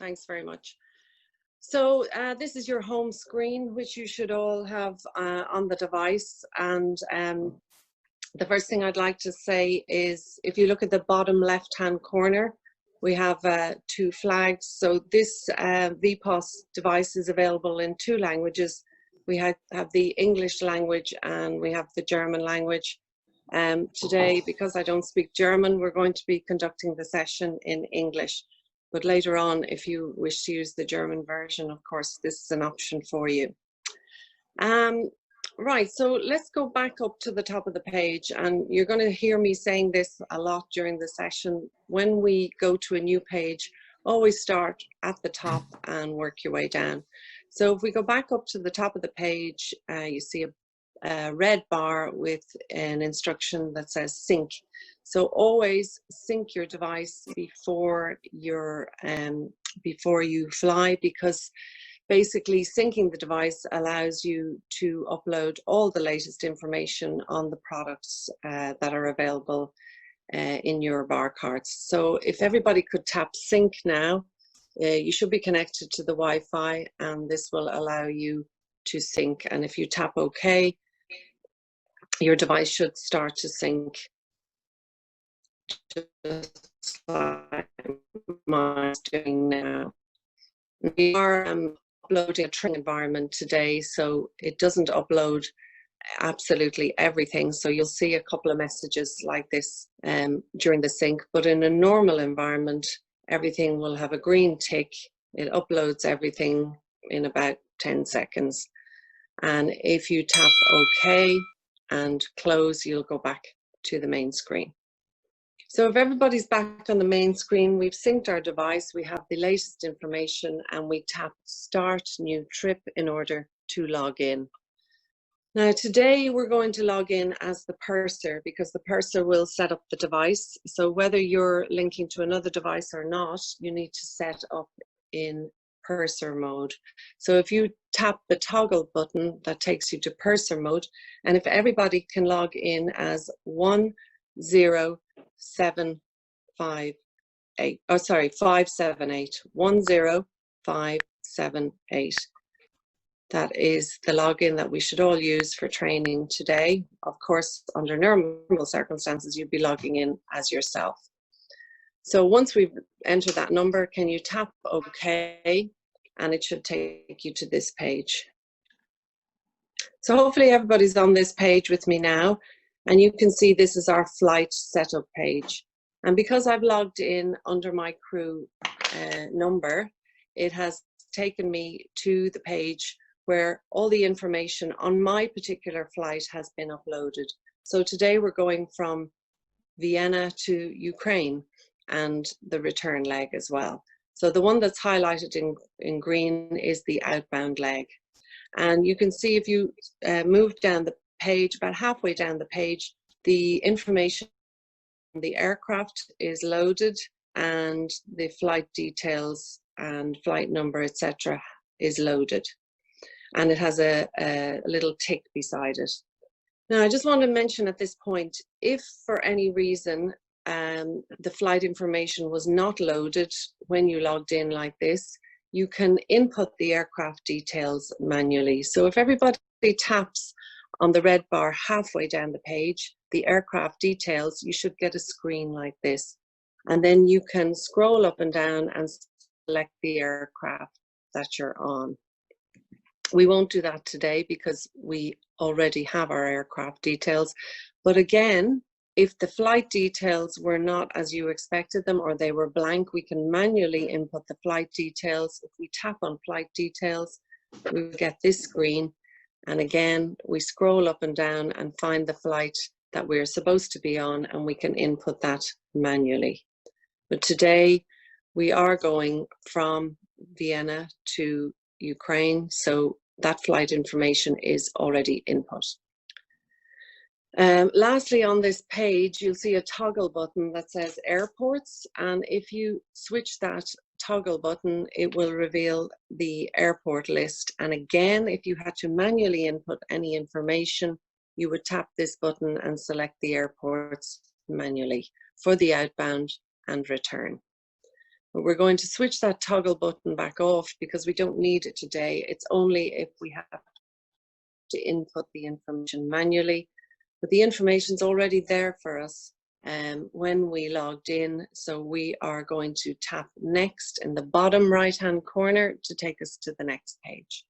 Thanks very much. So this is your home screen, which you should all have on the device. And the first thing I'd like to say is, if you look at the bottom left-hand corner, we have two flags. So this VPOS device is available in two languages. We have the English language and we have the German language. Today, because I don't speak German, we're going to be conducting the session in English. But later on, if you wish to use the German version, of course, this is an option for you. Right, so let's go back up to the top of the page, and you're going to hear me saying this a lot during the session. When we go to a new page, always start at the top and work your way down. So if we go back up to the top of the page, you see a red bar with an instruction that says sync. So always sync your device before you fly, because basically syncing the device allows you to upload all the latest information on the products that are available in your bar cards. So if everybody could tap sync now, you should be connected to the Wi-Fi, and this will allow you to sync. And if you tap OK, your device should start to sync, just like mine's doing now. We are uploading a training environment today, so it doesn't upload absolutely everything. So you'll see a couple of messages like this during the sync, but in a normal environment, everything will have a green tick. It uploads everything in about 10 seconds. And if you tap OK and close, you'll go back to the main screen. So if everybody's back on the main screen, we've synced our device, we have the latest information, and we tap Start New Trip in order to log in. Now today we're going to log in as the purser, because the purser will set up the device. So whether you're linking to another device or not, you need to set up in purser mode. So if you tap the toggle button, that takes you to purser mode. And if everybody can log in as 578 10578. That is the login that we should all use for training today. Of course, under normal circumstances, you'd be logging in as yourself. So once we've entered that number, can you tap OK? And it should take you to this page. So hopefully everybody's on this page with me now. And you can see this is our flight setup page. And because I've logged in under my crew number, it has taken me to the page where all the information on my particular flight has been uploaded. So today we're going from Vienna to Ukraine and the return leg as well. So the one that's highlighted in green is the outbound leg. And you can see if you move down the page, about halfway down the page, the information on the aircraft is loaded, and the flight details and flight number, etc., is loaded. And it has a little tick beside it. Now, I just want to mention at this point, if for any reason the flight information was not loaded when you logged in like this, you can input the aircraft details manually. So if everybody taps on the red bar halfway down the page, the aircraft details, you should get a screen like this. And then you can scroll up and down and select the aircraft that you're on. We won't do that today because we already have our aircraft details. But again, if the flight details were not as you expected them, or they were blank, we can manually input the flight details. If we tap on flight details, we will get this screen. And again, we scroll up and down and find the flight that we're supposed to be on, and we can input that manually. But today we are going from Vienna to Ukraine, so that flight information is already input. Lastly, on this page, you'll see a toggle button that says airports, and if you switch that toggle button, it will reveal the airport list. And again, if you had to manually input any information, you would tap this button and select the airports manually for the outbound and return. But we're going to switch that toggle button back off because we don't need it today. It's only if we have to input the information manually. But the information's already there for us when we logged in. So we are going to tap next in the bottom right-hand corner to take us to the next page.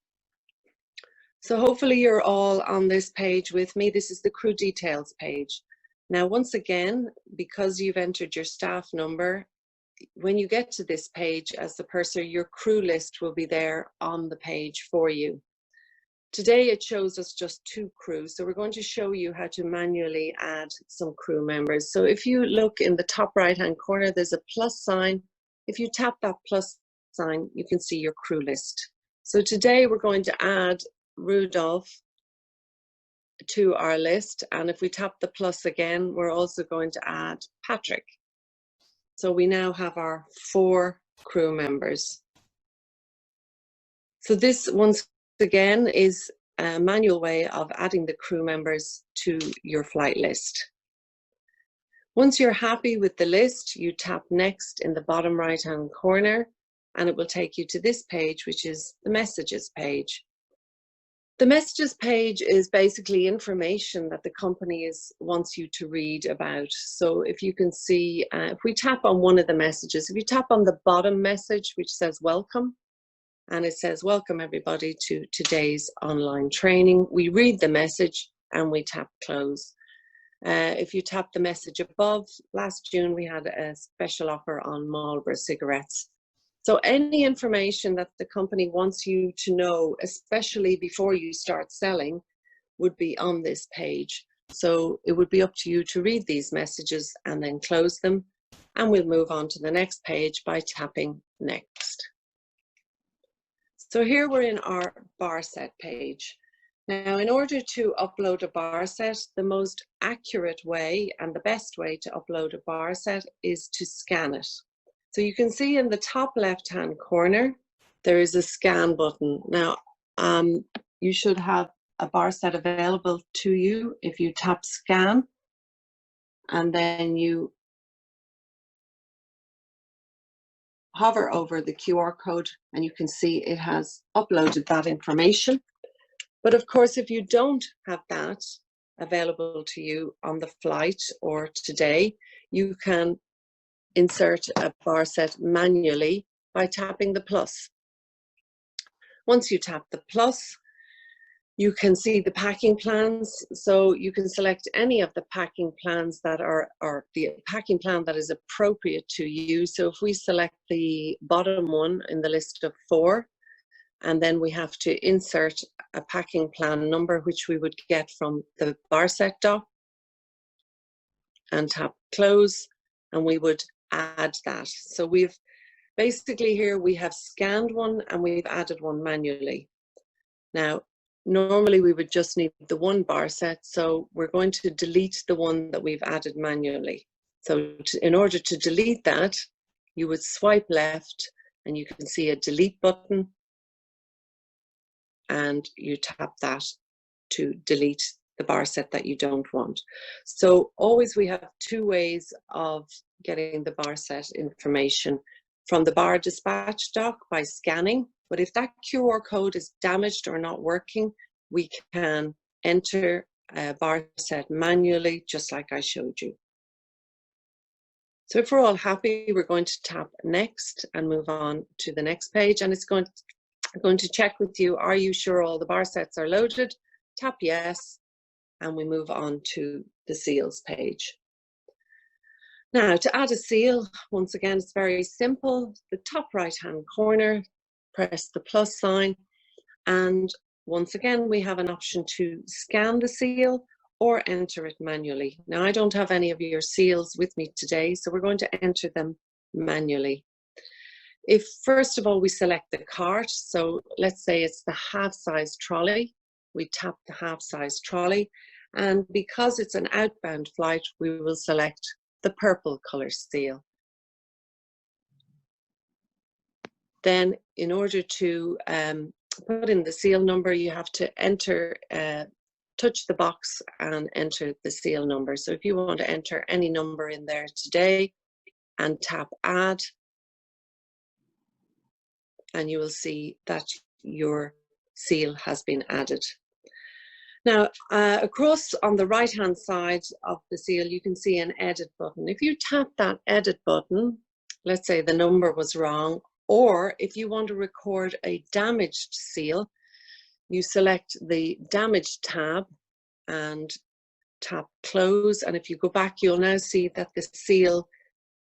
So hopefully you're all on this page with me. This is the crew details page. Now, once again, because you've entered your staff number, when you get to this page as the purser, your crew list will be there on the page for you. Today it shows us just 2 crews, so we're going to show you how to manually add some crew members. So if you look in the top right hand corner, there's a plus sign. If you tap that plus sign, you can see your crew list. So today we're going to add Rudolph to our list, and if we tap the plus again, we're also going to add Patrick. So we now have our 4 crew members. So this, once again, is a manual way of adding the crew members to your flight list. Once you're happy with the list, you tap next in the bottom right hand corner and it will take you to this page, which is the messages page. The messages page is basically information that the company wants you to read about. So if you can see, if we tap on one of the messages, if you tap on the bottom message, which says welcome, and it says, welcome everybody to today's online training, we read the message and we tap close. If you tap the message above, last June we had a special offer on Marlboro cigarettes. So any information that the company wants you to know, especially before you start selling, would be on this page. So it would be up to you to read these messages and then close them. And we'll move on to the next page by tapping next. So here we're in our bar set page. Now, in order to upload a bar set, the most accurate way and the best way to upload a bar set is to scan it. So you can see in the top left-hand corner, there is a scan button. Now, you should have a bar set available to you if you tap scan, and then you hover over the QR code and you can see it has uploaded that information. But of course, if you don't have that available to you on the flight or today, you can insert a bar set manually by tapping the plus. Once you tap the plus, you can see the packing plans. So you can select any of the packing plans that are, or the packing plan that is appropriate to you. So if we select the bottom one in the list of 4, and then we have to insert a packing plan number, which we would get from the bar set doc, and tap close, and we would add that. So we've basically here we have scanned one and we've added one manually. Now, normally we would just need the 1 bar set, so we're going to delete the one that we've added manually. So in order to delete that, you would swipe left and you can see a delete button, and you tap that to delete the bar set that you don't want. So always we have 2 ways of getting the bar set information: from the bar dispatch doc by scanning, but if that QR code is damaged or not working, we can enter a bar set manually, just like I showed you. So if we're all happy, we're going to tap next and move on to the next page, and it's going to check with you, are you sure all the bar sets are loaded? Tap yes, and we move on to the seals page. Now, to add a seal, once again, it's very simple. The top right-hand corner, press the plus sign, and once again, we have an option to scan the seal or enter it manually. Now, I don't have any of your seals with me today, so we're going to enter them manually. If, first of all, we select the cart, so let's say it's the half-size trolley, we tap the half-size trolley, and because it's an outbound flight, we will select the purple color seal. Then in order to put in the seal number, you have to enter, touch the box and enter the seal number. So if you want to enter any number in there today and tap add, and you will see that your seal has been added. Now, across on the right-hand side of the seal, you can see an edit button. If you tap that edit button, let's say the number was wrong, or if you want to record a damaged seal, you select the damaged tab and tap close. And if you go back, you'll now see that the seal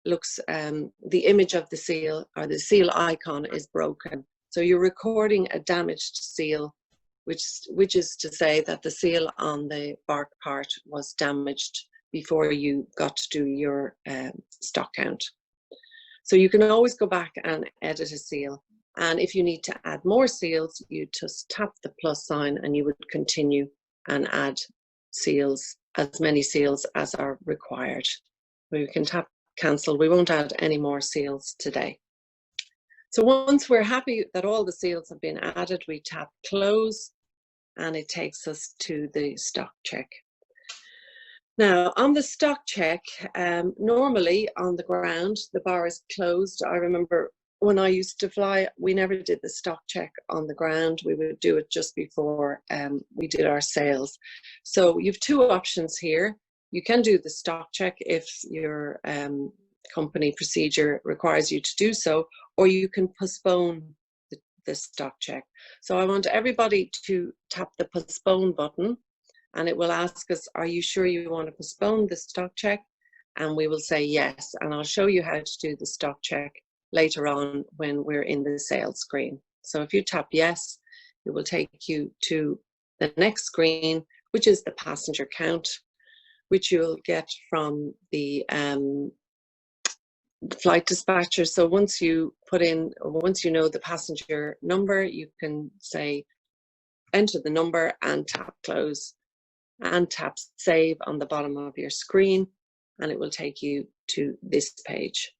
looks, the image of the seal or the seal icon is broken. So you're recording a damaged seal, which is to say that the seal on the bark part was damaged before you got to do your stock count. So you can always go back and edit a seal. And if you need to add more seals, you just tap the plus sign and you would continue and add seals, as many seals as are required. We can tap cancel. We won't add any more seals today. So once we're happy that all the seals have been added, we tap close and it takes us to the stock check. Now on the stock check, normally on the ground, the bar is closed. I remember when I used to fly, we never did the stock check on the ground. We would do it just before we did our sales. So you have two options here. You can do the stock check if your company procedure requires you to do so, or you can postpone the stock check. So I want everybody to tap the postpone button and it will ask us, are you sure you want to postpone the stock check? And we will say yes. And I'll show you how to do the stock check later on when we're in the sales screen. So if you tap yes, it will take you to the next screen, which is the passenger count, which you'll get from the flight dispatcher. So once you know the passenger number, you can say, enter the number and tap close and tap save on the bottom of your screen, and it will take you to this page.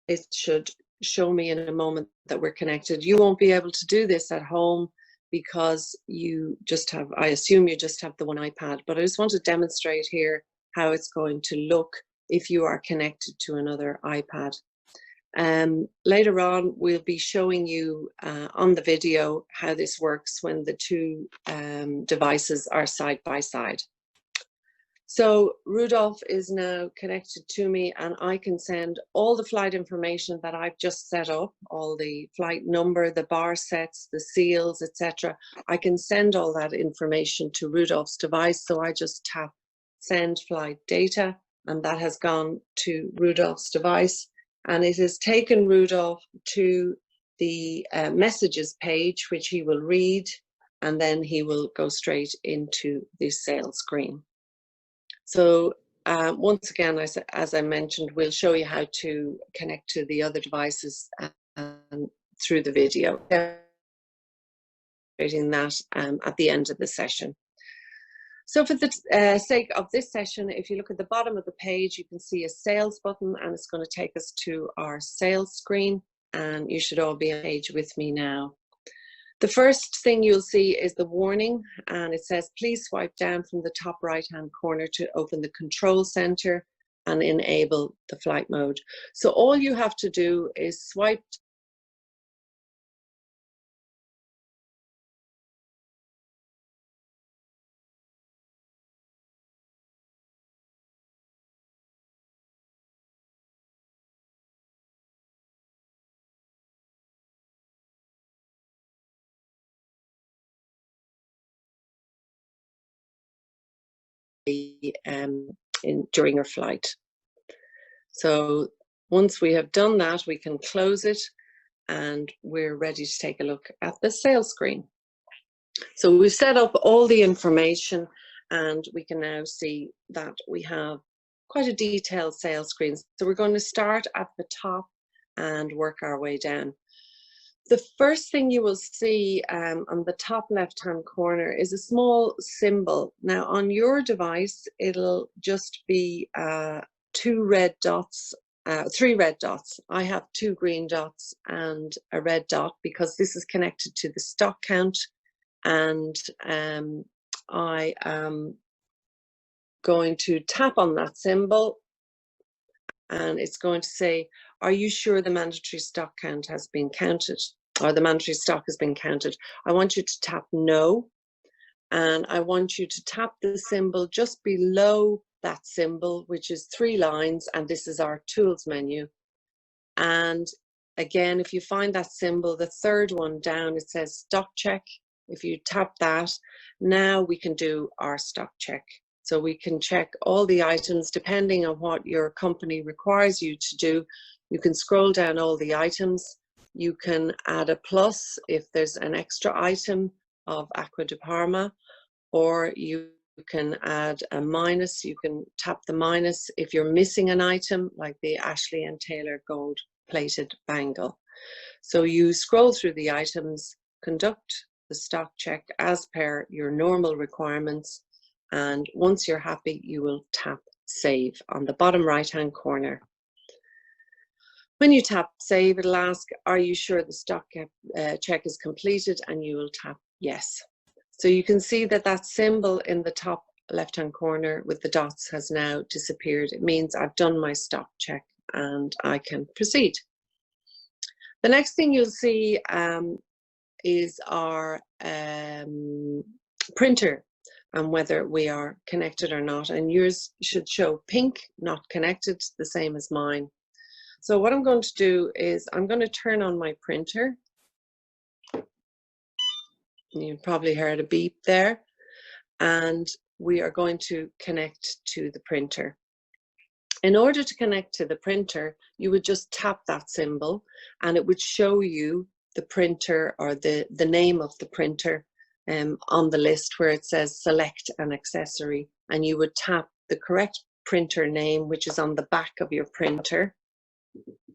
It should show me in a moment that we're connected. You won't be able to do this at home because you just have, I assume you just have the one iPad, but I just want to demonstrate here how it's going to look if you are connected to another iPad. Later on, we'll be showing you on the video how this works when the two devices are side by side. So Rudolph is now connected to me and I can send all the flight information that I've just set up, all the flight number, the bar sets, the seals, etc. I can send all that information to Rudolph's device. So I just tap send flight data and that has gone to Rudolph's device and it has taken Rudolph to the messages page, which he will read, and then he will go straight into the sales screen. So once again, as I mentioned, we'll show you how to connect to the other devices through the video, demonstrating that at the end of the session. So for the sake of this session, if you look at the bottom of the page, you can see a sales button and it's going to take us to our sales screen, and you should all be on page with me now. The first thing you'll see is the warning, and it says, please swipe down from the top right-hand corner to open the control center and enable the flight mode. So all you have to do is swipe during your flight. So once we have done that, we can close it and we're ready to take a look at the sales screen. So we've set up all the information and we can now see that we have quite a detailed sales screen. So we're going to start at the top and work our way down. The first thing you will see on the top left-hand corner is a small symbol. Now on your device, it'll just be three red dots. I have 2 green dots and a red dot because this is connected to the stock count, and I am going to tap on that symbol, and it's going to say, are you sure the mandatory stock count has been counted, or the mandatory stock has been counted? I want you to tap no, and I want you to tap the symbol just below that symbol, which is 3 lines, and this is our tools menu. And again, if you find that symbol, the third one down, it says stock check. If you tap that, now we can do our stock check. So we can check all the items depending on what your company requires you to do. You can scroll down all the items. You can add a plus if there's an extra item of Acqua di Parma, or you can add a minus. You can tap the minus if you're missing an item, like the Ashley and Taylor gold plated bangle. So you scroll through the items, conduct the stock check as per your normal requirements, and once you're happy, you will tap save on the bottom right-hand corner. When you tap save, it'll ask, are you sure the stock check is completed? And you will tap yes. So you can see that that symbol in the top left-hand corner with the dots has now disappeared. It means I've done my stock check and I can proceed. The next thing you'll see is our printer and whether we are connected or not. And yours should show pink, not connected, the same as mine. So what I'm going to do is I'm going to turn on my printer. You probably heard a beep there. And we are going to connect to the printer. In order to connect to the printer, you would just tap that symbol and it would show you the printer or the name of the printer on the list where it says select an accessory, and you would tap the correct printer name, which is on the back of your printer,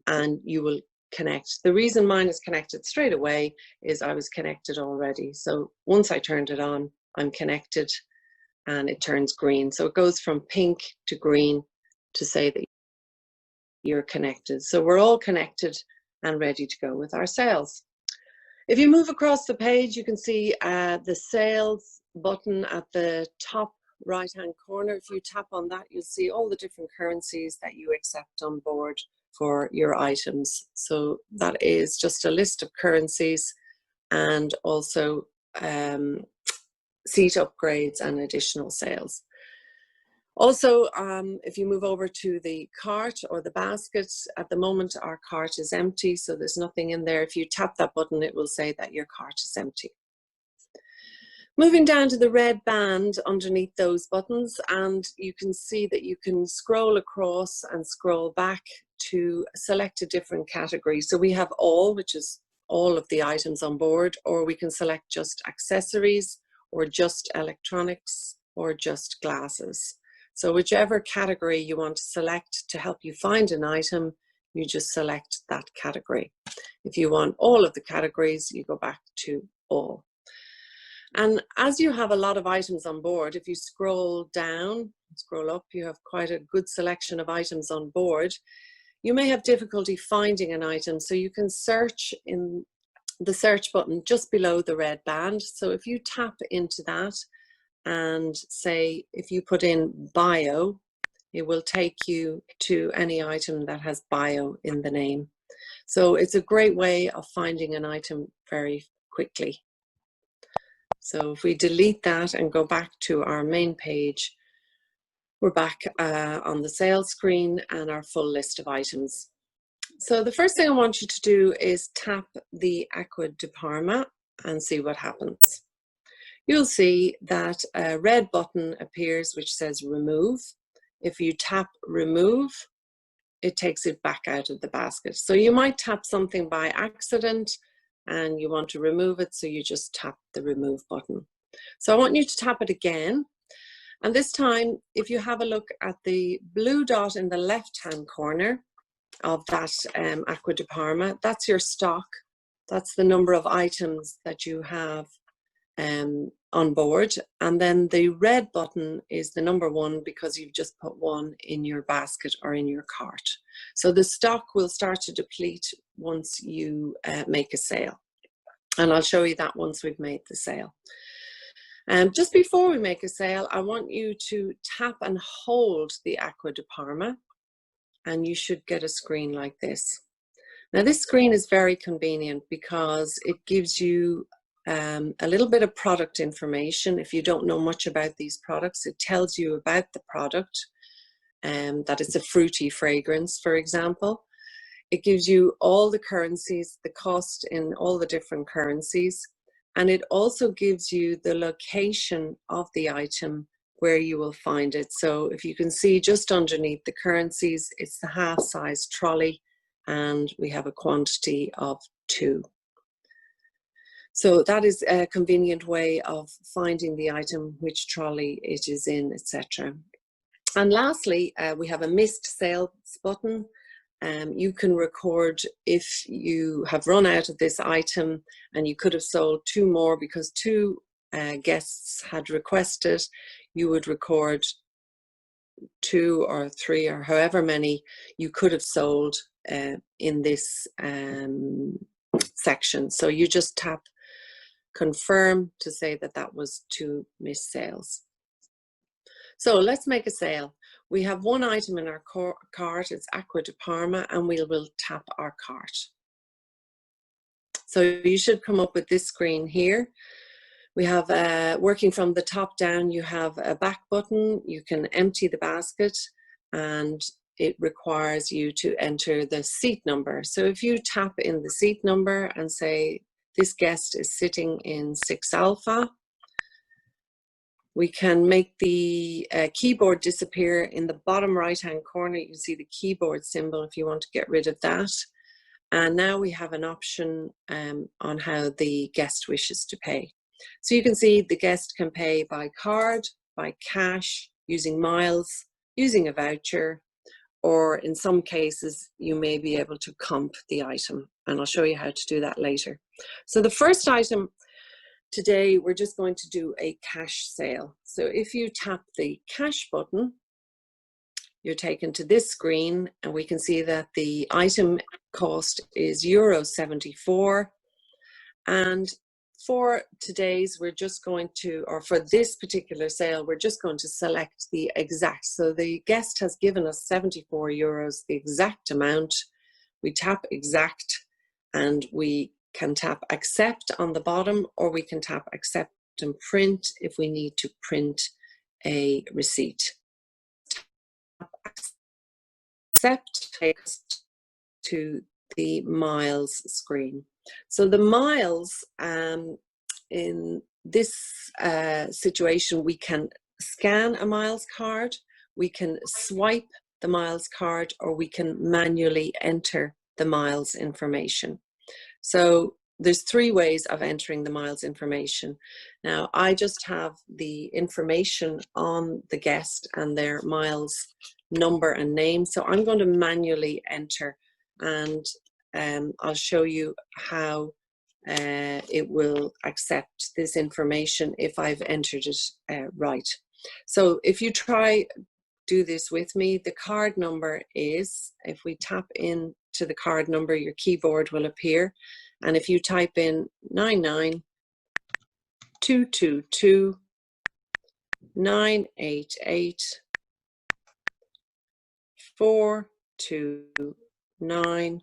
and you will connect. The reason mine is connected straight away is I was connected already. So once I turned it on, I'm connected and it turns green. So it goes from pink to green to say that you're connected. So we're all connected and ready to go with our sales. If you move across the page, you can see the sales button at the top right-hand corner. If you tap on that, you'll see all the different currencies that you accept on board for your items. So that is just a list of currencies and also seat upgrades and additional sales. Also, if you move over to the cart or the basket, at the moment our cart is empty, so there's nothing in there. If you tap that button, it will say that your cart is empty. Moving down to the red band underneath those buttons, and you can see that you can scroll across and scroll back to select a different category. So we have all, which is all of the items on board, or we can select just accessories, or just electronics, or just glasses. So whichever category you want to select to help you find an item, you just select that category. If you want all of the categories, you go back to all. And as you have a lot of items on board, if you scroll down, scroll up, you have quite a good selection of items on board. You may have difficulty finding an item, so you can search in the search button just below the red band. So if you tap into that and say, if you put in bio, it will take you to any item that has bio in the name. So it's a great way of finding an item very quickly. So if we delete that and go back to our main page, we're back on the sales screen and our full list of items. So the first thing I want you to do is tap the Acqua di Parma and see what happens. You'll see that a red button appears which says remove. If you tap remove, it takes it back out of the basket. So you might tap something by accident and you want to remove it, so you just tap the remove button. So I want you to tap it again. And this time, if you have a look at the blue dot in the left-hand corner of that Acqua di Parma, that's your stock. That's the number of items that you have on board. And then the red button is the number 1 because you've just put 1 in your basket or in your cart. So the stock will start to deplete once you make a sale. And I'll show you that once we've made the sale. Just before we make a sale, I want you to tap and hold the Acqua di Parma, and you should get a screen like this. Now this screen is very convenient because it gives you a little bit of product information. If you don't know much about these products, it tells you about the product, that it's a fruity fragrance, for example. It gives you all the currencies, the cost in all the different currencies, and it also gives you the location of the item where you will find it. So if you can see just underneath the currencies, it's the half-size trolley, and we have a quantity of 2. So that is a convenient way of finding the item, which trolley it is in, etc. And lastly, we have a missed sales button. You can record if you have run out of this item and you could have sold 2 more because 2 guests had requested. You would record 2 or 3 or however many you could have sold in this section. So you just tap confirm to say that that was 2 missed sales. So let's make a sale. We have 1 item in our cart, it's Acqua di Parma, and we will tap our cart. So you should come up with this screen here. We have, working from the top down, you have a back button. You can empty the basket, and it requires you to enter the seat number. So if you tap in the seat number and say, this guest is sitting in 6 Alpha, we can make the keyboard disappear in the bottom right-hand corner. You can see the keyboard symbol if you want to get rid of that. And now we have an option on how the guest wishes to pay. So you can see the guest can pay by card, by cash, using miles, using a voucher, or in some cases, you may be able to comp the item. And I'll show you how to do that later. So the first item today, we're just going to do a cash sale. So if you tap the cash button, you're taken to this screen, and we can see that the item cost is €74. And for today's, we're just going to, or for this particular sale, we're just going to select the exact. So the guest has given us €74, the exact amount. We tap exact, and we can tap accept on the bottom, or we can tap accept and print if we need to print a receipt. Accept takes to the miles screen. So the miles, in this situation, we can scan a miles card, we can swipe the miles card, or we can manually enter the miles information. So there's 3 ways of entering the miles information. Now, I just have the information on the guest and their miles number and name. So I'm going to manually enter, and I'll show you how it will accept this information if I've entered it right. So if you try do this with me, the card number is, if we tap in to the card number, your keyboard will appear. And if you type in 99222 988 429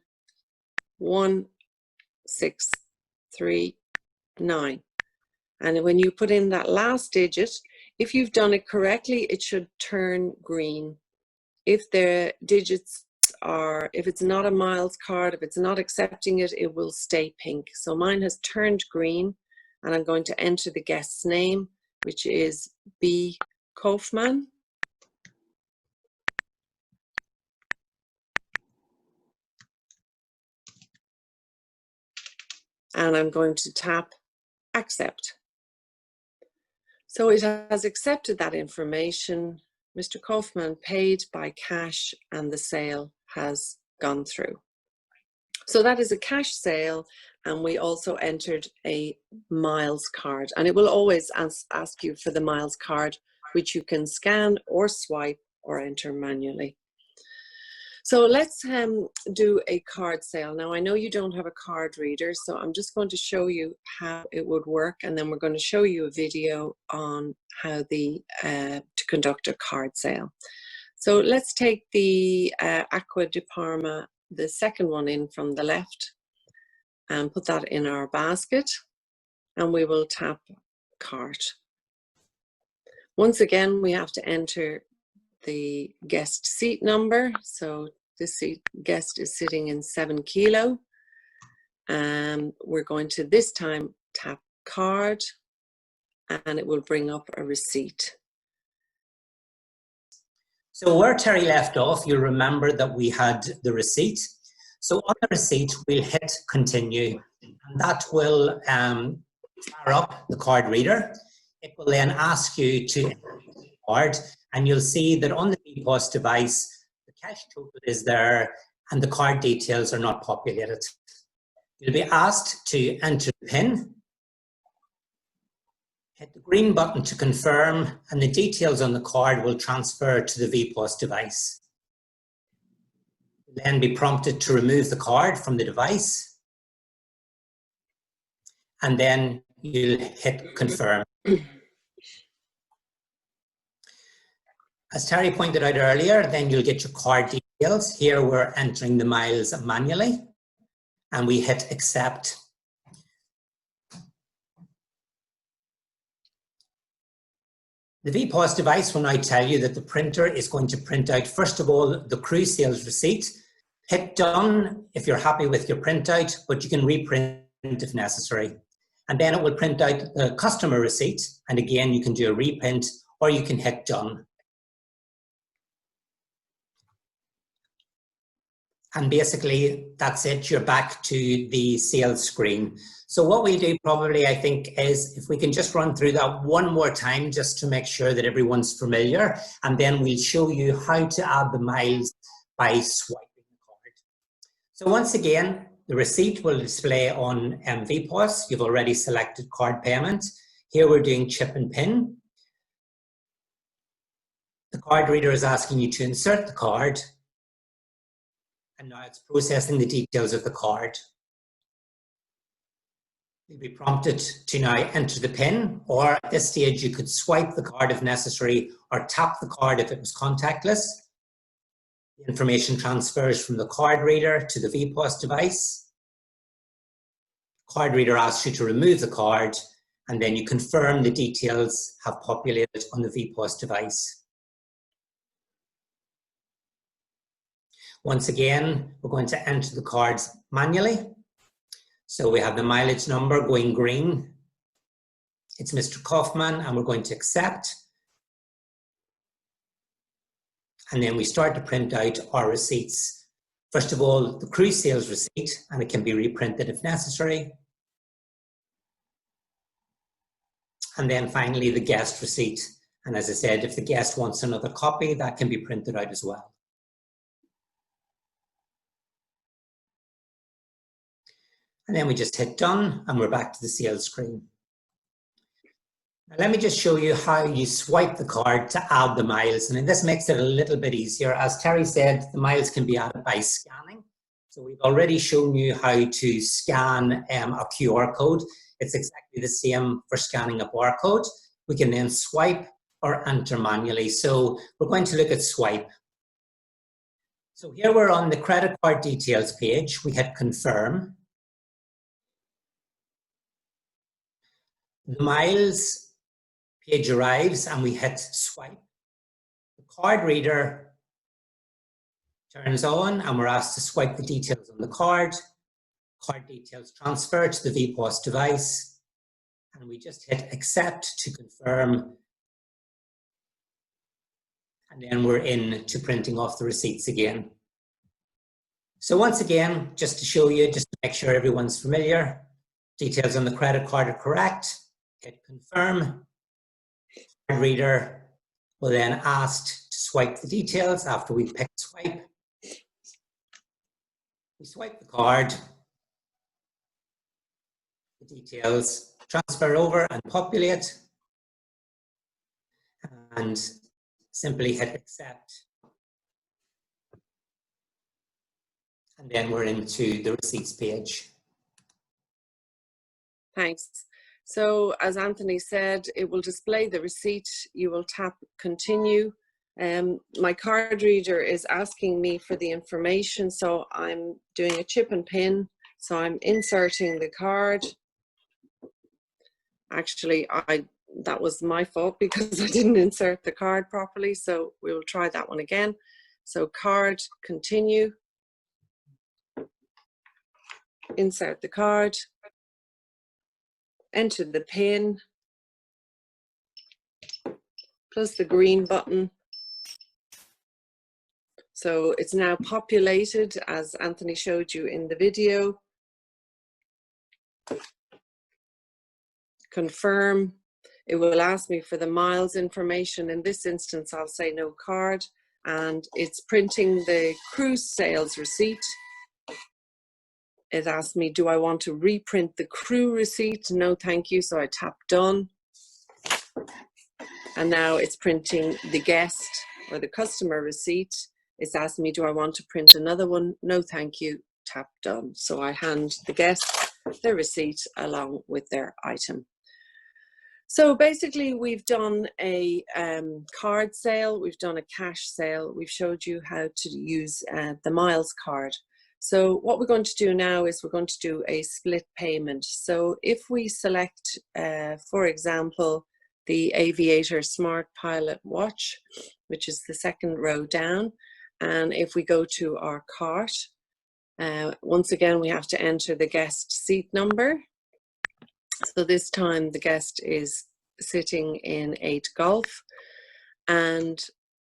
1639, and when you put in that last digit, if you've done it correctly, it should turn green. If the digits are, if it's not a miles card, if it's not accepting it, it will stay pink. So mine has turned green, and I'm going to enter the guest's name, which is B. Kaufman. And I'm going to tap accept. So it has accepted that information. Mr. Kaufman paid by cash, and the sale has gone through. So that is a cash sale, and we also entered a miles card, and it will always ask you for the miles card, which you can scan or swipe or enter manually. So let's do a card sale. Now, I know you don't have a card reader, so I'm just going to show you how it would work, and then we're going to show you a video on how to conduct a card sale. So let's take the Acqua di Parma, the second one in from the left, and put that in our basket, and we will tap cart. Once again, we have to enter the guest seat number. So this guest is sitting in 7 kilo. We're going to this time tap card, and it will bring up a receipt. So where Terry left off, you'll remember that we had the receipt. So on the receipt, we'll hit continue, and that will fire up the card reader. It will then ask you to enter the card, and you'll see that on the VPOS device, the cash total is there and the card details are not populated. You'll be asked to enter the PIN, hit the green button to confirm, and the details on the card will transfer to the VPOS device. You'll then be prompted to remove the card from the device, and then you'll hit confirm. As Terry pointed out earlier, then you'll get your card details. Here we're entering the miles manually, and we hit accept. The VPOS device will now tell you that the printer is going to print out, first of all, the cruise sales receipt. Hit done if you're happy with your printout, but you can reprint if necessary. And then it will print out the customer receipt. And again, you can do a reprint or you can hit done. And basically, that's it. You're back to the sales screen. So what we do probably, I think, is if we can just run through that one more time just to make sure that everyone's familiar, and then we'll show you how to add the miles by swiping the card. So once again, the receipt will display on VPOS. You've already selected card payment. Here we're doing chip and PIN. The card reader is asking you to insert the card, and now it's processing the details of the card. You'll be prompted to now enter the PIN, or at this stage you could swipe the card if necessary, or tap the card if it was contactless. The information transfers from the card reader to the VPOS device. Card reader asks you to remove the card, and then you confirm the details have populated on the VPOS device. Once again, we're going to enter the cards manually. So we have the mileage number going green. It's Mr. Kaufman, and we're going to accept. And then we start to print out our receipts. First of all, the cruise sales receipt, and it can be reprinted if necessary. And then finally, the guest receipt. And as I said, if the guest wants another copy, that can be printed out as well. And then we just hit done, and we're back to the sales screen. Now let me just show you how you swipe the card to add the miles. And this makes it a little bit easier. As Terry said, the miles can be added by scanning. So we've already shown you how to scan a QR code. It's exactly the same for scanning a barcode. We can then swipe or enter manually. So we're going to look at swipe. So here we're on the credit card details page. We hit confirm. The miles page arrives and we hit swipe. The card reader turns on and we're asked to swipe the details on the card. Card details transfer to the VPOS device, and we just hit accept to confirm. And then we're in to printing off the receipts again. So once again, just to show you, just to make sure everyone's familiar, details on the credit card are correct. Hit confirm. Card reader will then ask to swipe the details after we pick swipe. We swipe the card. the details, transfer over and populate, and simply hit accept. And then we're into the receipts page. Thanks. So as Anthony said, it will display the receipt. You will tap continue. My card reader is asking me for the information, so I'm doing a chip and pin. So I'm inserting the card. Actually, that was my fault because I didn't insert the card properly. So we will try that one again. So card, continue. Insert the card. Enter the PIN, plus the green button. So it's now populated, as Anthony showed you in the video. Confirm. It will ask me for the miles information. In this instance, I'll say no card, and it's printing the cruise sales receipt. It asked me, do I want to reprint the crew receipt? No, thank you. So I tap done. And now it's printing the guest or the customer receipt. It's asking me, do I want to print another one? No, thank you. Tap done. So I hand the guest their receipt along with their item. So basically we've done a card sale, we've done a cash sale, we've showed you how to use the miles card. So what we're going to do now is we're going to do a split payment. So if we select, for example, the Aviator Smart Pilot Watch, which is the second row down, and if we go to our cart, once again we have to enter the guest seat number. So this time the guest is sitting in 8 Golf, and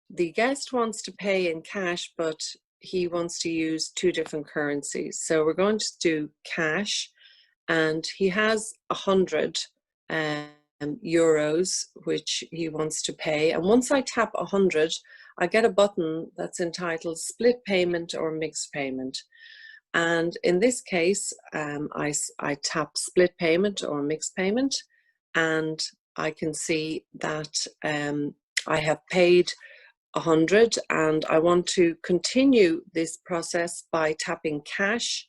the guest wants to pay in cash, but he wants to use 2 different currencies. So we're going to do cash, and he has 100 euros which he wants to pay. And once I tap 100, I get a button that's entitled split payment or mixed payment. And in this case, I tap split payment or mixed payment, and I can see that I have paid 100, and I want to continue this process by tapping cash.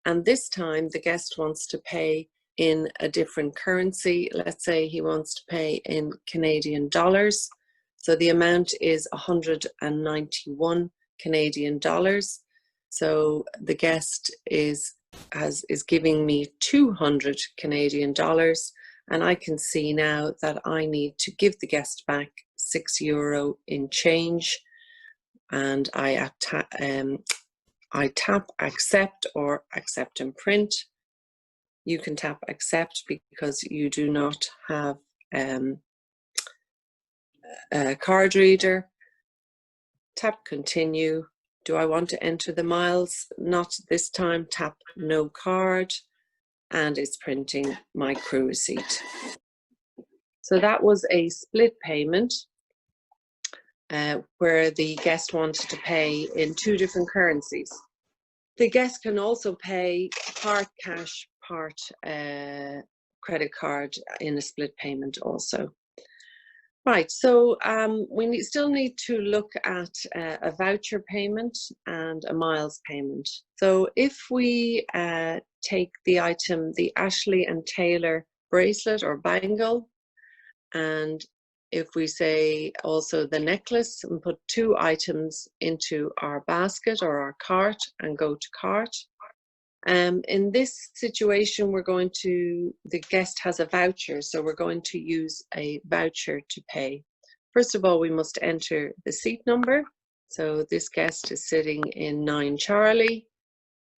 And this time the guest wants to pay in a different currency. Let's say he wants to pay in Canadian dollars. So the amount is 191 Canadian dollars. So the guest is giving me 200 Canadian dollars, and I can see now that I need to give the guest back €6 in change, and I tap accept or accept and print. You can tap accept because you do not have a card reader. Tap continue. Do I want to enter the miles? Not this time. Tap no card, and it's printing my crew receipt. So that was a split payment where the guest wanted to pay in 2 different currencies. The guest can also pay part cash, part credit card in a split payment also. Right, so we still need to look at a voucher payment and a miles payment. So if we take the item, the Ashley and Taylor bracelet or bangle, and if we say also the necklace, and put 2 items into our basket or our cart and go to cart. In this situation, the guest has a voucher, so we're going to use a voucher to pay. First of all, we must enter the seat number. So this guest is sitting in 9 Charlie,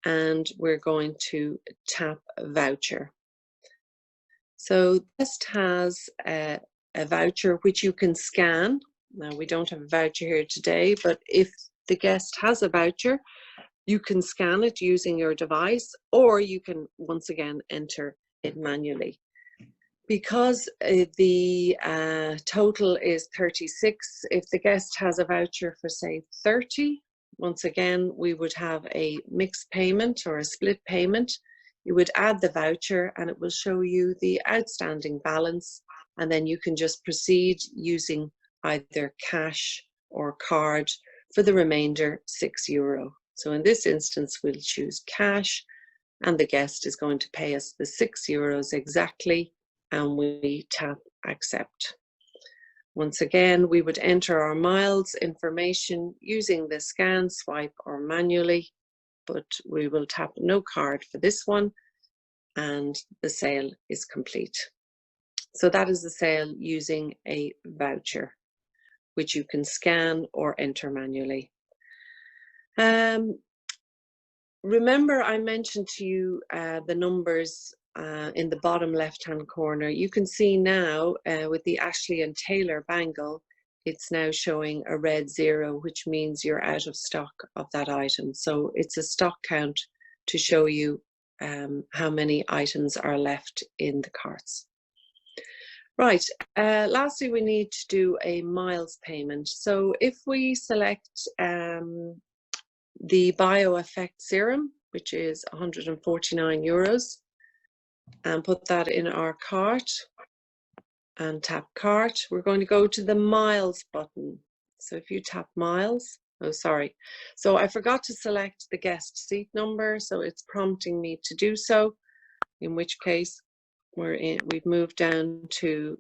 and we're going to tap voucher. So this has a voucher which you can scan. Now, we don't have a voucher here today, but if the guest has a voucher, you can scan it using your device, or you can once again enter it manually. Because the total is 36, if the guest has a voucher for say 30, once again we would have a mixed payment or a split payment. You would add the voucher and it will show you the outstanding balance, and then you can just proceed using either cash or card for the remainder €6. So in this instance, we'll choose cash, and the guest is going to pay us the €6 exactly, and we tap accept. Once again, we would enter our miles information using the scan, swipe, or manually, but we will tap no card for this one, and the sale is complete. So that is the sale using a voucher, which you can scan or enter manually. Remember, I mentioned to you the numbers in the bottom left-hand corner. You can see now with the Ashley and Taylor bangle, it's now showing a red 0, which means you're out of stock of that item. So it's a stock count to show you how many items are left in the carts. Right, lastly, we need to do a miles payment. So if we select the BioEffect serum, which is €149, and put that in our cart and tap cart, we're going to go to the miles button. So if you tap miles, so I forgot to select the guest seat number, so it's prompting me to do so, in which case we've moved down to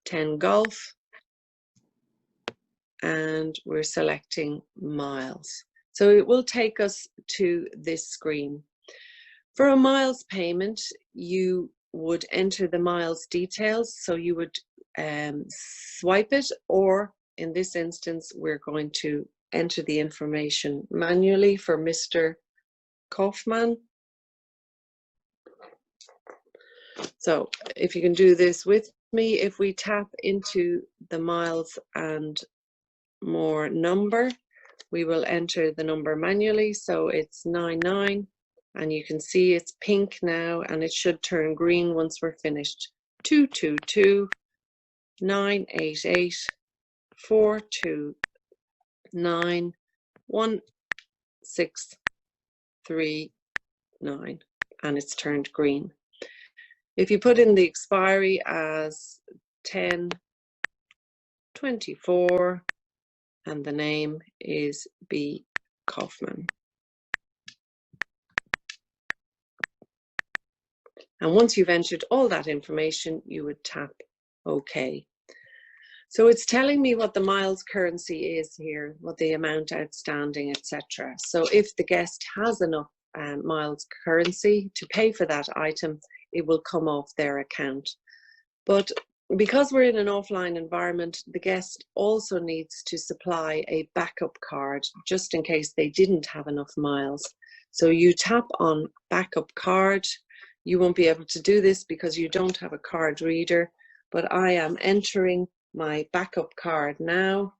10 Golf, and we're selecting miles. So it will take us to this screen. For a miles payment, you would enter the miles details. So you would swipe it, or in this instance, we're going to enter the information manually for Mr. Kaufman. So if you can do this with me, if we tap into the miles and more number, we will enter the number manually. So it's 99, and you can see it's pink now, and it should turn green once we're finished. 222 988 429 1639, and it's turned green. If you put in the expiry as 10/24, and the name is B. Kaufman. And once you've entered all that information, you would tap OK. So it's telling me what the miles currency is here, what the amount outstanding, etc. So if the guest has enough miles currency to pay for that item, it will come off their account. But because we're in an offline environment, the guest also needs to supply a backup card just in case they didn't have enough miles. So you tap on backup card. You won't be able to do this because you don't have a card reader, but I am entering my backup card now.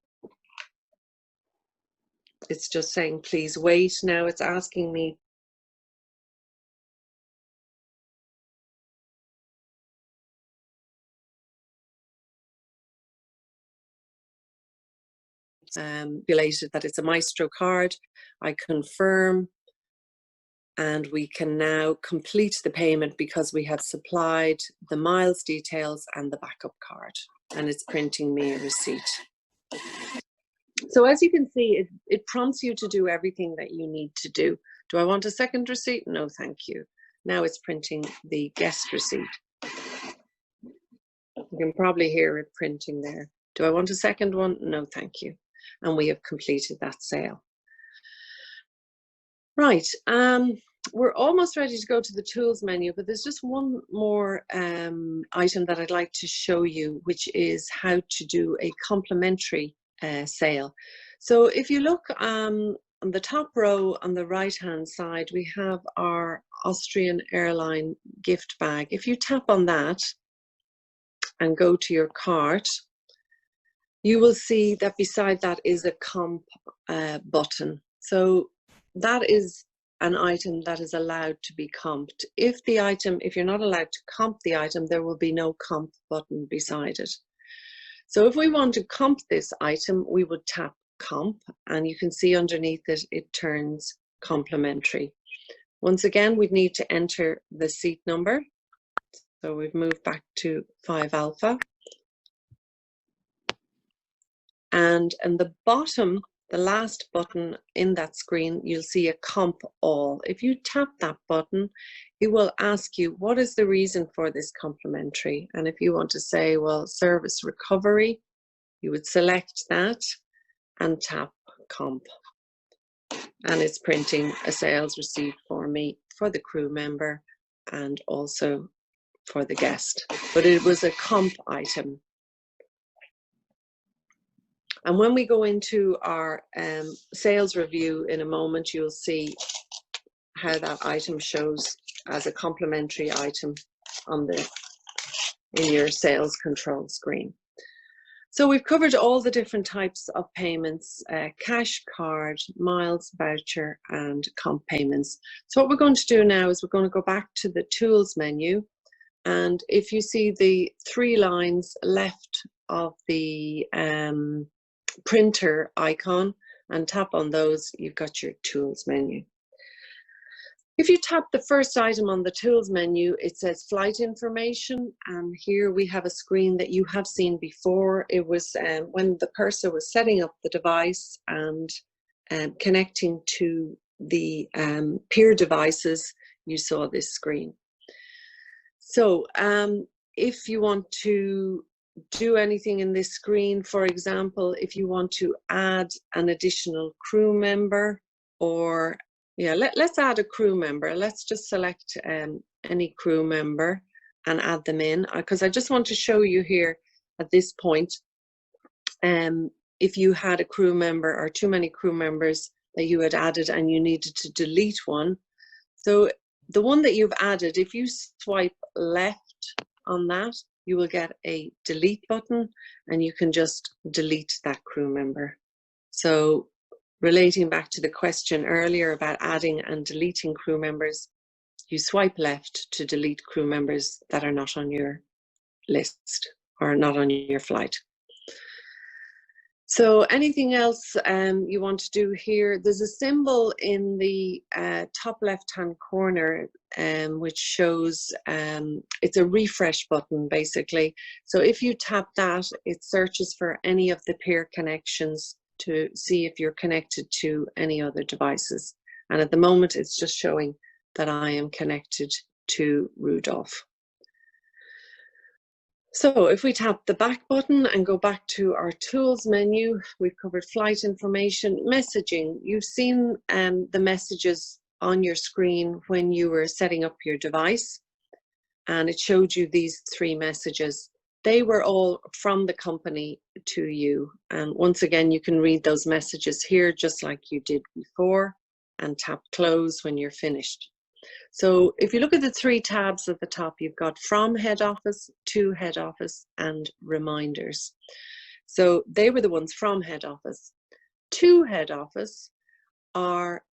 It's just saying, please wait. Now it's asking me related that it's a Maestro card. I confirm, and we can now complete the payment because we have supplied the miles details and the backup card, and it's printing me a receipt. So as you can see, it prompts you to do everything that you need to do. Do I want a second receipt? No, thank you. Now it's printing the guest receipt. You can probably hear it printing there. Do I want a second one? No, thank you. And we have completed that sale. Right, we're almost ready to go to the tools menu, but there's just one more item that I'd like to show you, which is how to do a complimentary sale. So if you look on the top row on the right hand side, we have our Austrian airline gift bag. If you tap on that and go to your cart, you will see that beside that is a comp button. So that is an item that is allowed to be comped. If you're not allowed to comp the item, there will be no comp button beside it. So if we want to comp this item, we would tap comp, and you can see underneath it, it turns complimentary. Once again, we'd need to enter the seat number. So we've moved back to 5 Alpha. And in the bottom, the last button in that screen, you'll see a comp all. If you tap that button, it will ask you, what is the reason for this complimentary? And if you want to say, well, service recovery, you would select that and tap comp. And it's printing a sales receipt for me, for the crew member, and also for the guest. But it was a comp item. And when we go into our sales review in a moment, you'll see how that item shows as a complimentary item on in your sales control screen. So we've covered all the different types of payments, cash, card, miles, voucher, and comp payments. So what we're going to do now is we're going to go back to the tools menu. And if you see the 3 lines left of the printer icon and tap on those, you've got your tools menu. If you tap the first item on the tools menu, it says flight information, and here we have a screen that you have seen before. It was when the purser was setting up the device and connecting to the peer devices, you saw this screen. So if you want to do anything in this screen, for example, if you want to add an additional crew member, or let's add a crew member. Let's just select any crew member and add them in, because I just want to show you here at this point, if you had a crew member or too many crew members that you had added and you needed to delete one. So the one that you've added, if you swipe left on that, you will get a delete button and you can just delete that crew member. So relating back to the question earlier about adding and deleting crew members, you swipe left to delete crew members that are not on your list or not on your flight. So anything else you want to do here, there's a symbol in the top left-hand corner which shows, it's a refresh button basically. So if you tap that, it searches for any of the peer connections to see if you're connected to any other devices. And at the moment, it's just showing that I am connected to Rudolph. So if we tap the back button and go back to our tools menu, we've covered flight information, messaging. You've seen the messages on your screen when you were setting up your device, and it showed you these 3 messages. They were all from the company to you. And once again, you can read those messages here just like you did before, and tap close when you're finished. So if you look at the 3 tabs at the top, you've got from head office, to head office, and reminders. So they were the ones from head office. To head office are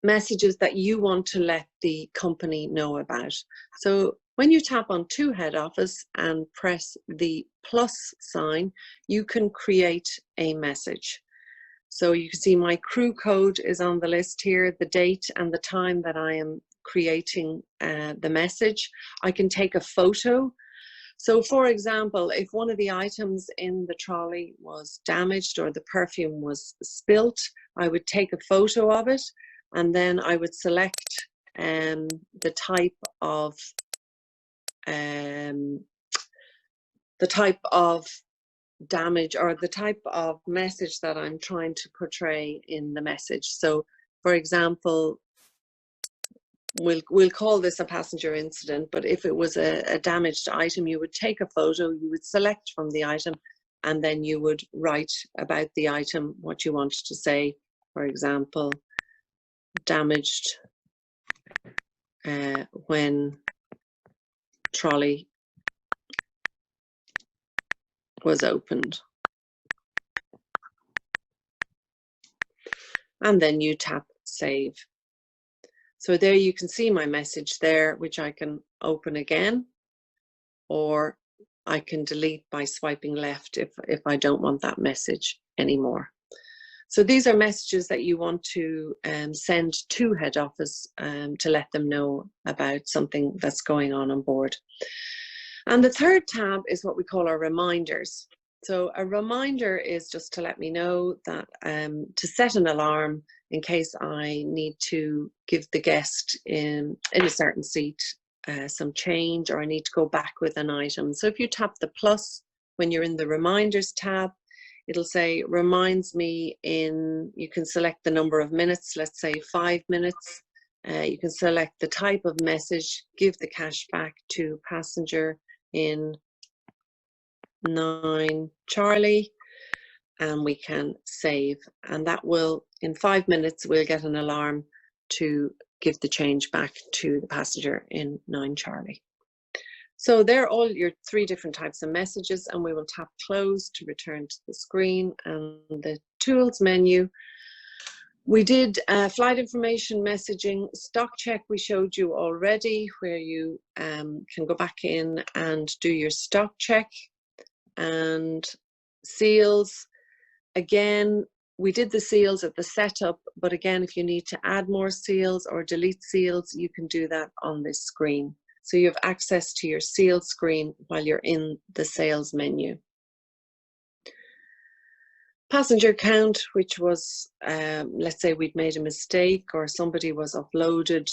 messages that you want to let the company know about. So when you tap on to head office and press the plus sign, you can create a message. So you can see my crew code is on the list here, the date and the time that I am creating the message. I can take a photo. So for example, if one of the items in the trolley was damaged or the perfume was spilt, I would take a photo of it, and then I would select the type of damage or the type of message that I'm trying to portray in the message. So for example, we'll call this a passenger incident, but if it was a damaged item, you would take a photo, you would select from the item, and then you would write about the item what you wanted to say. For example, damaged when trolley was opened. And then you tap save. So there you can see my message there, which I can open again, or I can delete by swiping left if I don't want that message anymore. So these are messages that you want to send to head office to let them know about something that's going on board. And the third tab is what we call our reminders. So a reminder is just to let me know that to set an alarm in case I need to give the guest in a certain seat some change, or I need to go back with an item. So if you tap the plus when you're in the reminders tab, it'll say reminds me in, you can select the number of minutes, let's say 5 minutes. You can select the type of message, give the cash back to passenger in 9 Charlie, and we can save. And that will, in 5 minutes, we'll get an alarm to give the change back to the passenger in 9 Charlie. So they're all your 3 different types of messages, and we will tap close to return to the screen and the tools menu. We did flight information messaging, stock check we showed you already, where you can go back in and do your stock check. And seals, again, we did the seals at the setup, but again, if you need to add more seals or delete seals, you can do that on this screen. So you have access to your seal screen while you're in the sales menu. Passenger count, which was, let's say we'd made a mistake or somebody was uploaded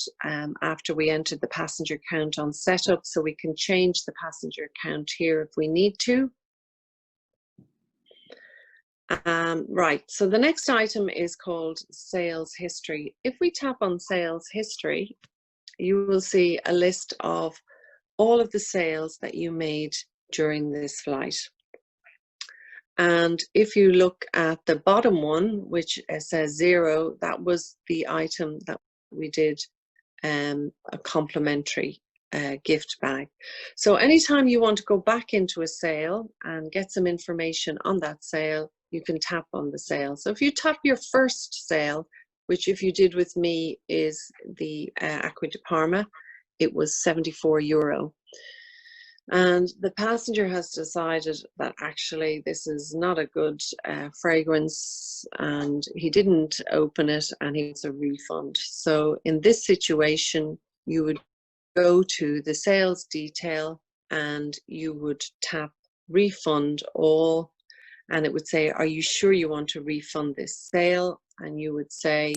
after we entered the passenger count on setup, so we can change the passenger count here if we need to. Right, so the next item is called sales history. If we tap on sales history, you will see a list of all of the sales that you made during this flight. And if you look at the bottom one, which says 0, that was the item that we did a complimentary gift bag. So anytime you want to go back into a sale and get some information on that sale, you can tap on the sale. So if you tap your first sale, which if you did with me is the Acqua di Parma, it was €74. And the passenger has decided that actually this is not a good fragrance, and he didn't open it and he wants a refund. So in this situation, you would go to the sales detail and you would tap refund all, and it would say, are you sure you want to refund this sale? And you would say,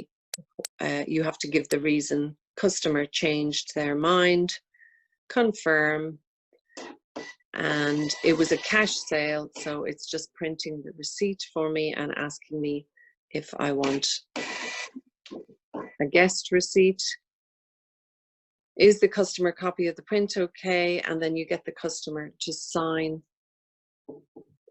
you have to give the reason, customer changed their mind, confirm, and it was a cash sale, so it's just printing the receipt for me and asking me if I want a guest receipt. Is the customer copy of the print okay? And then you get the customer to sign,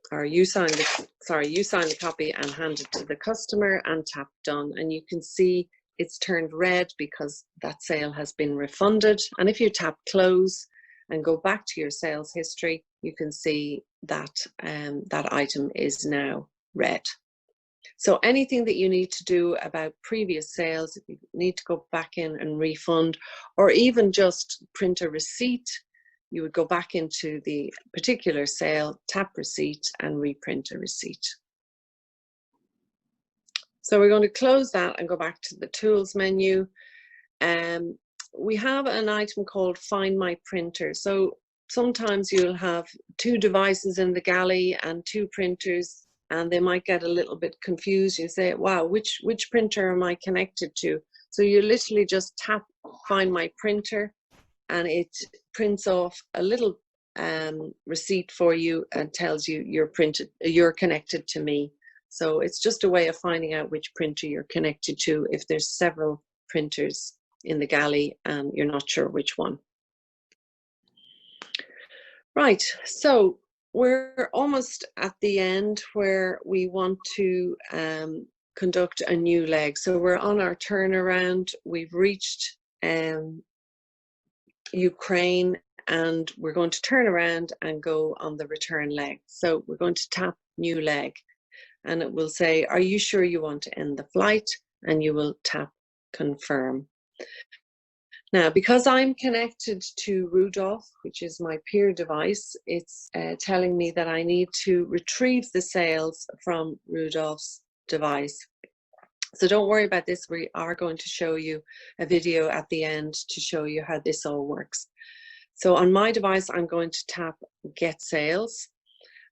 or you sign the copy and hand it to the customer and tap done. And you can see it's turned red because that sale has been refunded. And if you tap close and go back to your sales history, you can see that that item is now red. So anything that you need to do about previous sales, if you need to go back in and refund, or even just print a receipt, you would go back into the particular sale, tap receipt, and reprint a receipt. So we're going to close that and go back to the tools menu. We have an item called Find My Printer. So sometimes you'll have 2 devices in the galley and 2 printers, and they might get a little bit confused. You say, wow, which printer am I connected to? So you literally just tap Find My Printer, and it prints off a little receipt for you and tells you you're connected to me. So it's just a way of finding out which printer you're connected to if there's several printers in the galley and you're not sure which one. Right, so we're almost at the end where we want to conduct a new leg. So we're on our turnaround. We've reached Ukraine, and we're going to turn around and go on the return leg. So we're going to tap new leg, and it will say, are you sure you want to end the flight? And you will tap confirm. Now, because I'm connected to Rudolph, which is my peer device, it's telling me that I need to retrieve the sales from Rudolph's device. So don't worry about this. We are going to show you a video at the end to show you how this all works. So on my device, I'm going to tap Get Sales,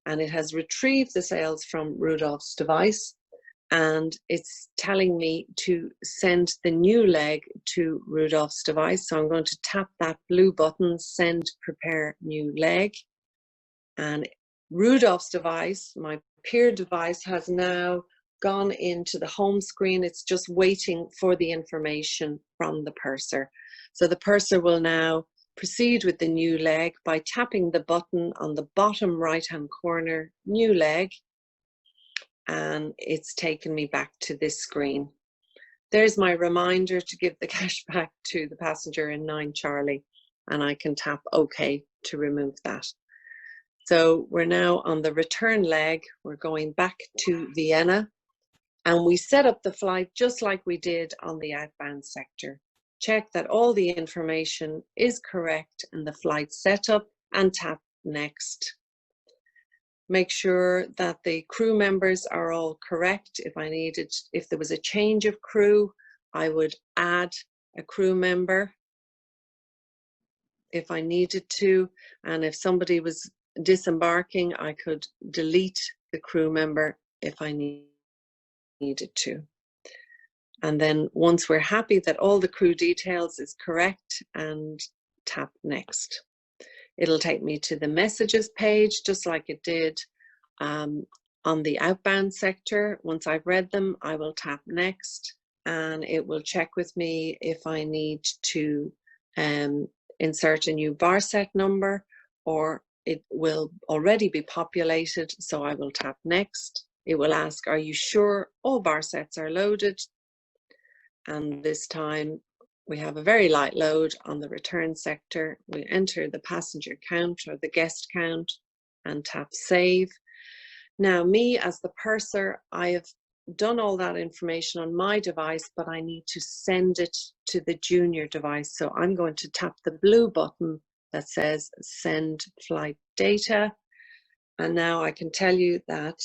and it has retrieved the sales from Rudolph's device, and it's telling me to send the new leg to Rudolph's device. So I'm going to tap that blue button, Send Prepare New Leg, and Rudolph's device, my peer device, has now gone into the home screen. It's just waiting for the information from the purser. So the purser will now proceed with the new leg by tapping the button on the bottom right hand corner, New Leg, and it's taken me back to this screen. There's my reminder to give the cash back to the passenger in 9 Charlie, and I can tap OK to remove that. So we're now on the return leg. We're going back to Vienna, and we set up the flight just like we did on the outbound sector. Check that all the information is correct in the flight setup and tap Next. Make sure that the crew members are all correct. If there was a change of crew, I would add a crew member if I needed to, and if somebody was disembarking, I could delete the crew member if I needed to. And then once we're happy that all the crew details is correct, and tap Next. It'll take me to the messages page, just like it did on the outbound sector. Once I've read them, I will tap Next, and it will check with me if I need to insert a new bar set number, or it will already be populated, so I will tap Next. It will ask, are you sure all bar sets are loaded? And this time we have a very light load on the return sector. We enter the passenger count or the guest count and tap Save. Now, me as the purser, I have done all that information on my device, but I need to send it to the junior device. So I'm going to tap the blue button that says Send Flight Data. And now I can tell you that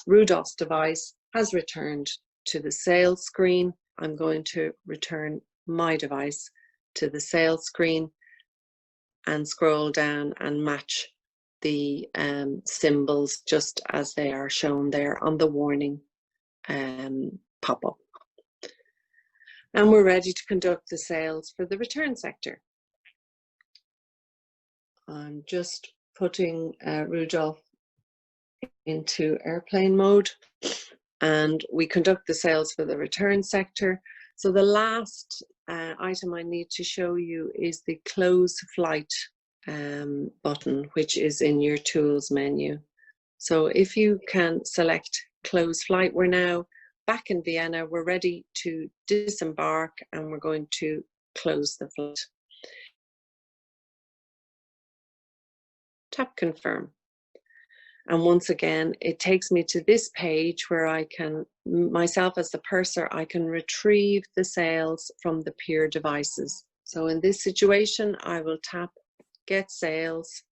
Rudolph's device has returned to the sales screen. I'm going to return my device to the sales screen and scroll down and match the symbols just as they are shown there on the warning pop-up. And we're ready to conduct the sales for the return sector. I'm just putting Rudolph into airplane mode, and we conduct the sales for the return sector. So the last item I need to show you is the Close Flight button, which is in your Tools menu. So if you can select Close Flight, we're now back in Vienna. We're ready to disembark, and we're going to close the flight. Tap Confirm. And once again, it takes me to this page where I can, myself as the purser, I can retrieve the sales from the peer devices. So in this situation, I will tap Get Sales,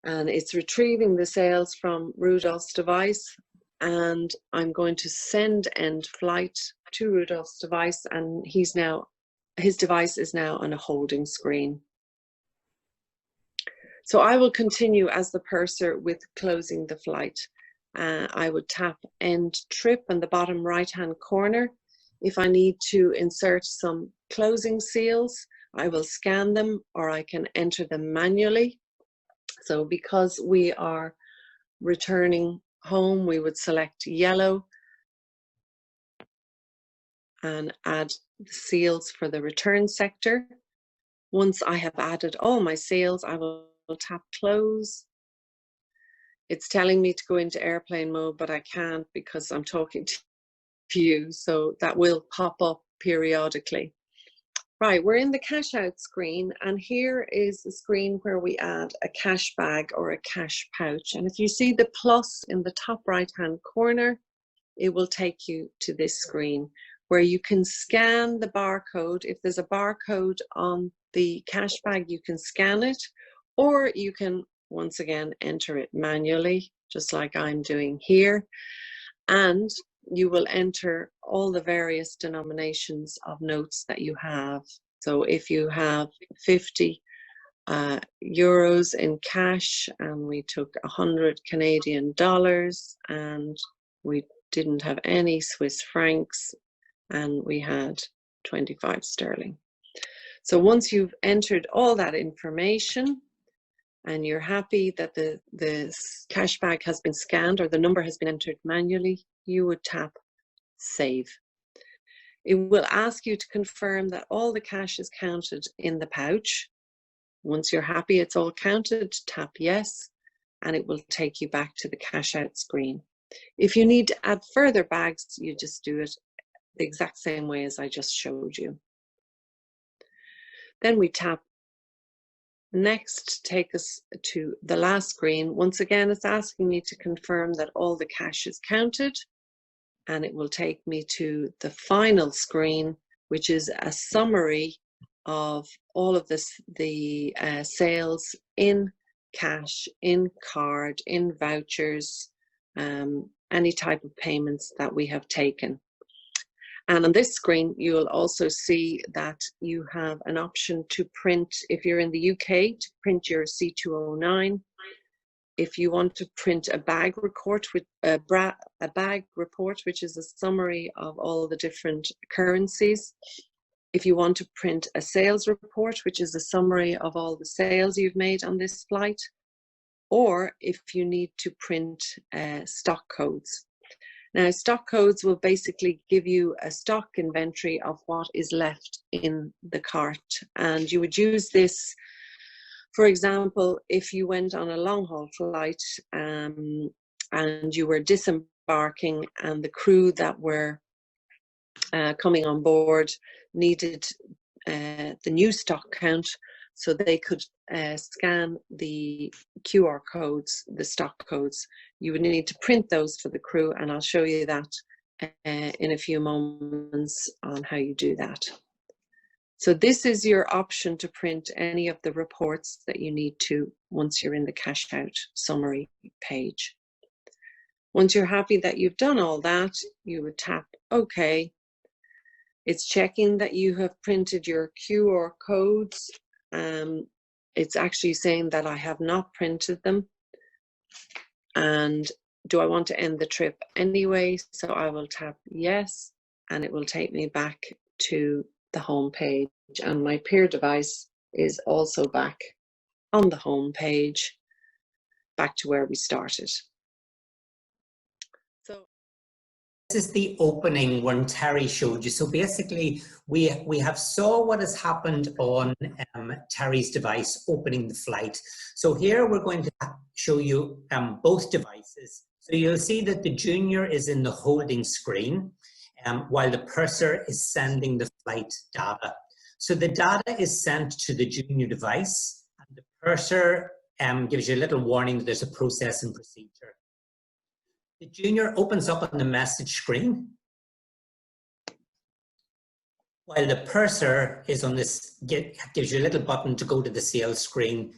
and it's retrieving the sales from Rudolph's device, and I'm going to send End Flight to Rudolph's device, and his device is now on a holding screen. So I will continue as the purser with closing the flight. I would tap End Trip in the bottom right-hand corner. If I need to insert some closing seals, I will scan them, or I can enter them manually. So because we are returning home, we would select yellow and add the seals for the return sector. Once I have added all my seals, I will tap Close. It's telling me to go into airplane mode, but I can't because I'm talking to you, so that will pop up periodically. Right, we're in the cash out screen, and here is the screen where we add a cash bag or a cash pouch. And if you see the plus in the top right hand corner, it will take you to this screen where you can scan the barcode. If there's a barcode on the cash bag, you can scan it, or you can once again enter it manually, just like I'm doing here. And you will enter all the various denominations of notes that you have. So if you have 50 euros in cash and we took 100 Canadian dollars and we didn't have any Swiss francs and we had 25 sterling. So once you've entered all that information and you're happy that the cash bag has been scanned or the number has been entered manually, you would tap Save. It will ask you to confirm that all the cash is counted in the pouch. Once you're happy it's all counted, tap Yes, and it will take you back to the cash out screen. If you need to add further bags, you just do it the exact same way as I just showed you. Then we tap Next, take us to the last screen. Once again, it's asking me to confirm that all the cash is counted, and it will take me to the final screen, which is a summary of all of the sales in cash, in card, in vouchers, any type of payments that we have taken. And on this screen, you will also see that you have an option to print, if you're in the UK, to print your C209. If you want to print a bag report, which is a summary of all the different currencies. If you want to print a sales report, which is a summary of all the sales you've made on this flight. Or if you need to print stock codes. Now, stock codes will basically give you a stock inventory of what is left in the cart. And you would use this, for example, if you went on a long haul flight and you were disembarking and the crew that were coming on board needed the new stock count, so they could scan the QR codes, the stock codes. You would need to print those for the crew, and I'll show you that in a few moments on how you do that. So this is your option to print any of the reports that you need to once you're in the cash out summary page. Once you're happy that you've done all that, you would tap OK. It's checking that you have printed your QR codes. It's actually saying that I have not printed them. And do I want to end the trip anyway? So I will tap Yes, and it will take me back to the home page. And my peer device is also back on the home page, back to where we started. So this is the opening one Terry showed you. So basically, we have saw what has happened on Terry's device opening the flight. So here we're going to show you both devices. So you'll see that the junior is in the holding screen while the purser is sending the flight data. So the data is sent to the junior device, and the purser gives you a little warning that there's a process and procedure. The junior opens up on the message screen, while the purser is on this, gives you a little button to go to the sales screen.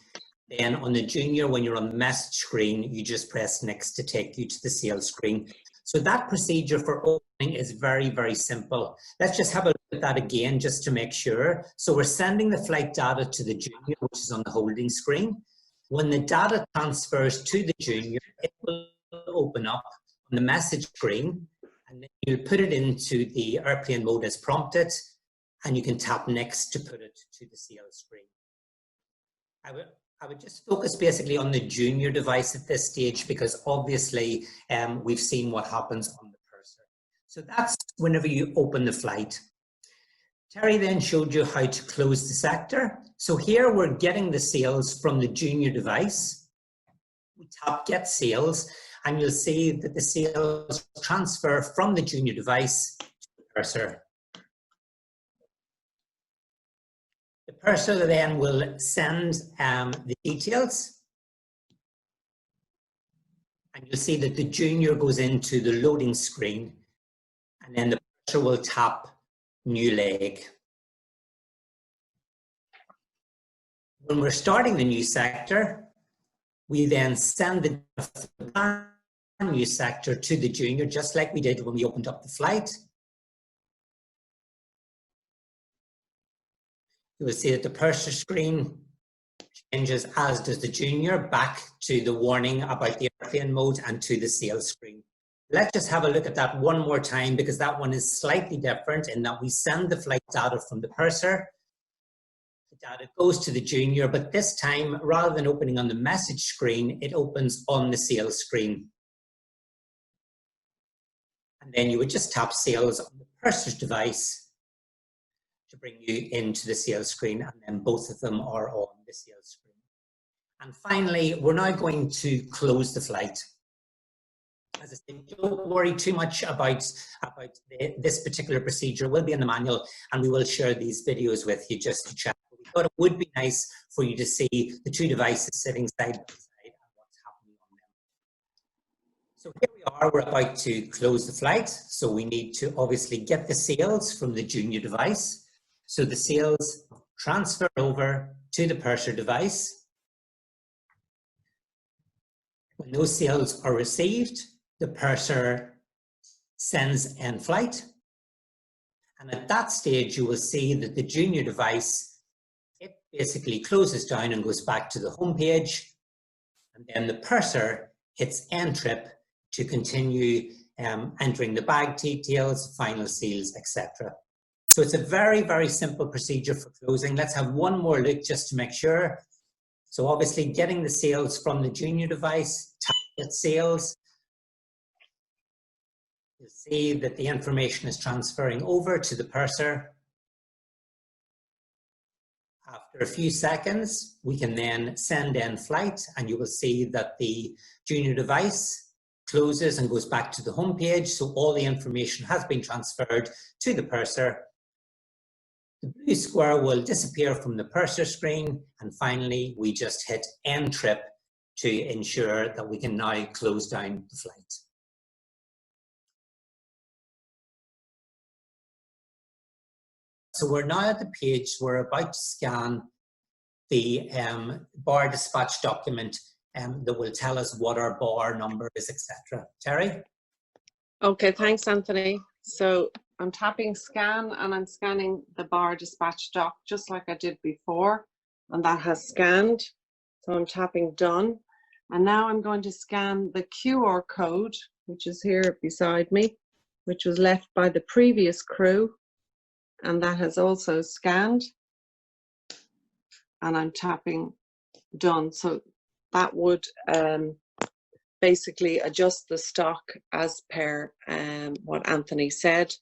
Then on the junior, when you're on the message screen, you just press next to take you to the sales screen. So that procedure for opening is very, very simple. Let's just have a look at that again just to make sure. So we're sending the flight data to the junior, which is on the holding screen. When the data transfers to the junior, it will open up on the message screen, and then you'll put it into the airplane mode as prompted, and you can tap next to put it to the sales screen. I would just focus basically on the junior device at this stage, because obviously we've seen what happens on the purser. So that's whenever you open the flight. Terry then showed you how to close the sector. So here we're getting the sales from the junior device. We tap Get Sales, and you'll see that the sales transfer from the junior device to the purser. The purser then will send the details, and you'll see that the junior goes into the loading screen, and then the purser will tap New Leg. When we're starting the new sector, we then send the new sector to the junior, just like we did when we opened up the flight. You will see that the purser screen changes, as does the junior, back to the warning about the airplane mode and to the sales screen. Let's just have a look at that one more time, because that one is slightly different in that we send the flight data from the purser. The data goes to the junior, but this time, rather than opening on the message screen, it opens on the sales screen. And then you would just tap sales on the purser's device to bring you into the sales screen, and then both of them are on the sales screen. And finally, we're now going to close the flight. As I said, don't worry too much about this particular procedure. It will be in the manual, and we will share these videos with you just to check. We thought it would be nice for you to see the two devices sitting side by side and what's happening on them. So here we are, we're about to close the flight. So we need to obviously get the sales from the junior device. So the sales transfer over to the purser device. When those sales are received, the purser sends end flight. And at that stage, you will see that the junior device, it basically closes down and goes back to the home page. And then the purser hits end trip to continue entering the bag details, final seals, etc. So it's a very, very simple procedure for closing. Let's have one more look just to make sure. So obviously getting the sales from the junior device, target sales. You'll see that the information is transferring over to the purser. After a few seconds, we can then send end flight, and you will see that the junior device closes and goes back to the home page. So all the information has been transferred to the purser. The blue square will disappear from the purser screen, and finally we just hit end trip to ensure that we can now close down the flight. So we're now at the page, we're about to scan the bar dispatch document that will tell us what our bar number is, etc. Terry? Okay, thanks, Anthony. So I'm tapping scan, and I'm scanning the bar dispatch doc just like I did before, and that has scanned. So I'm tapping done. And now I'm going to scan the QR code, which is here beside me, which was left by the previous crew, and that has also scanned. And I'm tapping done. So that would basically adjust the stock as per what Anthony said.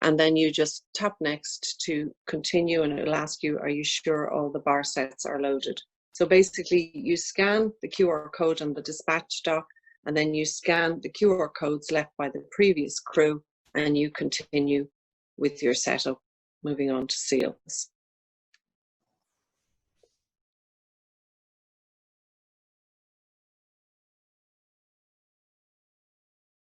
And then you just tap next to continue, and it'll ask you, are you sure all the bar sets are loaded? So basically you scan the QR code on the dispatch dock, and then you scan the QR codes left by the previous crew, and you continue with your setup, moving on to seals.